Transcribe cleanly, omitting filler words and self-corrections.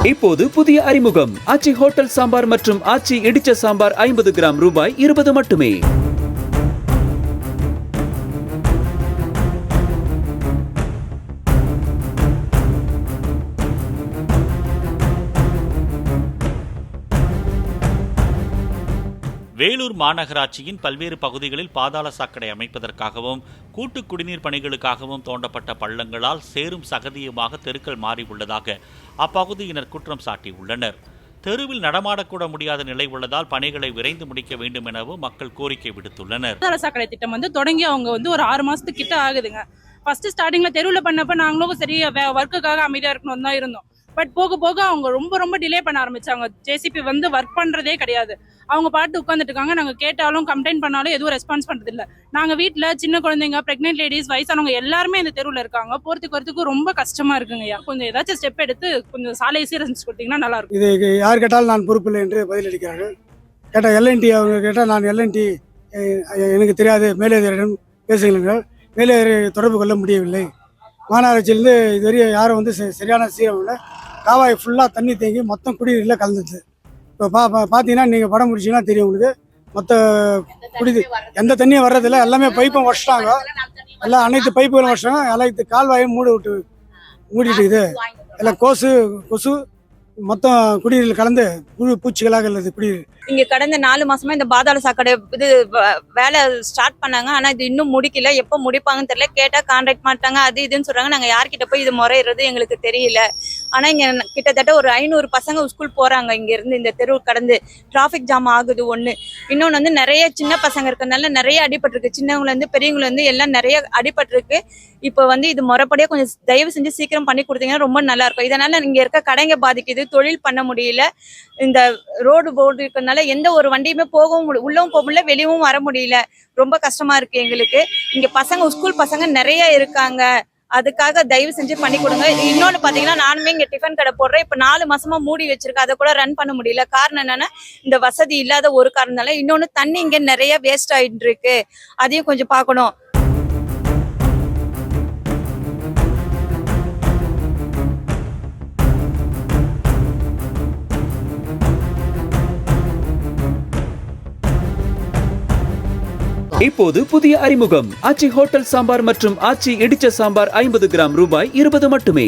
இப்போது புதிய அறிமுகம் ஆச்சி ஹோட்டல் சாம்பார் மற்றும் ஆச்சி இடிச்ச சாம்பார் 50 கிராம் ரூபாய் 20 மட்டுமே. வேலூர் மாநகராட்சியின் பல்வேறு பகுதிகளில் பாதாள சாக்கடை அமைப்பதற்காகவும் கூட்டு குடிநீர் பணிகளுக்காகவும் தோண்டப்பட்ட பள்ளங்களால் சேரும் சகதியுமாக தெருக்கள் மாறியுள்ளதாக அப்பகுதியினர் குற்றம் சாட்டியுள்ளனர். தெருவில் நடமாடக்கூட முடியாத நிலை உள்ளதால் பணிகளை விரைந்து முடிக்க வேண்டும் எனவும் மக்கள் கோரிக்கை விடுத்துள்ளனர். பாதாள சாக்கடை திட்டம் தொடங்கி அவங்க ஒரு 6 மாசத்துக்கு கிட்ட ஆகுதுங்க. ஃபர்ஸ்ட் ஸ்டார்டிங்ல தெருவில் பண்ணப்ப நாங்களும் சரி ஒர்க்குக்காக அமைதியா இருக்கணும் தான் இருந்தோம். பட் போக போக அவங்க ரொம்ப டிலே பண்ண ஆரம்பிச்சாங்க. ஜேசிபி ஒர்க் பண்றதே கிடையாது. அவங்க பாட்டு உட்காந்துட்டு இருக்காங்க. நாங்க கேட்டாலும் கம்ப்ளைண்ட் பண்ணாலும் எதுவும் ரெஸ்பான்ஸ் பண்றது இல்ல. நாங்க வீட்டுல சின்ன குழந்தைங்க, பிரெக்னென்ட் லேடிஸ், வயசானவங்க எல்லாருமே இந்த தெருவில் இருக்காங்க. போறதுக்கு ரொம்ப கஷ்டமா இருக்குங்கய்யா. கொஞ்சம் ஏதாச்சும் ஸ்டெப் எடுத்து கொஞ்சம் சாலையை சீரமைச்சு கொடுத்தீங்கன்னா நல்லா இருக்கும். இது யார் கேட்டாலும் நான் பொறுப்பில்லை என்று பதிலளிக்கிறார்கள். கேட்டால் எல்என்டி அவங்க கேட்டால் நான் எல்என்டி எனக்கு தெரியாது, மேலதிகாரியிடம் பேசுகிறீர்கள். மேலதிகாரி தொடர்பு கொள்ள முடியவில்லை. மாநகராட்சியிலேருந்து இதுவரை யாரும் சரியான சீரம் இல்லை. காவாய் ஃபுல்லாக தண்ணி தேங்கி மொத்தம் குடிநீரில் கலந்துச்சு. இப்போ பார்த்தீங்கன்னா நீங்கள் படம் முடிச்சிங்கன்னா தெரியும் உங்களுக்கு. மொத்த குடிநீர் எந்த தண்ணியும் வர்றதில்ல. எல்லாமே பைப்பும் வச்சிட்டாங்க. எல்லாம் அனைத்து பைப்புகளும் வச்சிட்டாங்க. அனைத்து கால்வாயும் மூடிட்டு எல்லாம் கொசு மொத்தம் குடிநீரில் கலந்து பூச்சிகளாக உள்ளது குடிநீர். இங்க கடந்த 4 மாசமா இந்த பாதாள சாக்கடை வேலை ஸ்டார்ட் பண்ணாங்க. ஆனா இது இன்னும் முடிக்கல. எப்ப முடிப்பாங்கன்னு தெரியல. கேட்டா கான்ட்ராக்ட் மாட்டாங்க, அது இதுன்னு சொல்றாங்க. நாங்க யார்கிட்ட போய் இது முறையிறது எங்களுக்கு தெரியல. ஆனா இங்க கிட்டத்தட்ட ஒரு 500 பசங்க ஸ்கூல் போறாங்க. இங்க இருந்து இந்த தெரு கடந்து டிராபிக் ஜாம் ஆகுது. இன்னொன்னு நிறைய சின்ன பசங்க இருக்கிறதுனால நிறைய அடிபட்டு இருக்கு. சின்னவங்கள இருந்து பெரியவங்கள எல்லாம் நிறைய அடிபட்டு இருக்கு. இப்ப இது முறைப்படியா கொஞ்சம் தயவு செஞ்சு சீக்கிரம் பண்ணி கொடுத்தீங்கன்னா ரொம்ப நல்லா இருக்கும். இதனால இங்க இருக்க கடைங்க பாதிக்குது, தொழில் பண்ண முடியல. இந்த ரோடு போர்டு இருக்கிறதுனால எந்த ஒரு வண்டியுமே போகவும் உள்ளவும் போக முடியல, வெளியவும் வர முடியல. ரொம்ப கஷ்டமா இருக்கு எங்களுக்கு. இங்க பசங்க ஸ்கூல் பசங்க நிறைய இருக்காங்க. அதுக்காக தயவு செஞ்சு பண்ணி கொடுங்க. இன்னொன்னு பாத்தீங்கன்னா நானுமே இங்க டிஃபன் கடை போடுறேன். இப்ப 4 மாசமா மூடி வச்சிருக்கேன். அதை கூட ரன் பண்ண முடியல. காரணம் என்னன்னா இந்த வசதி இல்லாத ஒரு காரணத்தால. இன்னொன்னு தண்ணி இங்க நிறைய வேஸ்ட் ஆயிட்டு இருக்கு. அதையும் கொஞ்சம் பார்க்கணும். இப்போது புதிய அறிமுகம் ஆச்சி ஹோட்டல் சாம்பார் மற்றும் ஆச்சி இடிச்ச சாம்பார் 50 கிராம் ரூபாய் 20 மட்டுமே.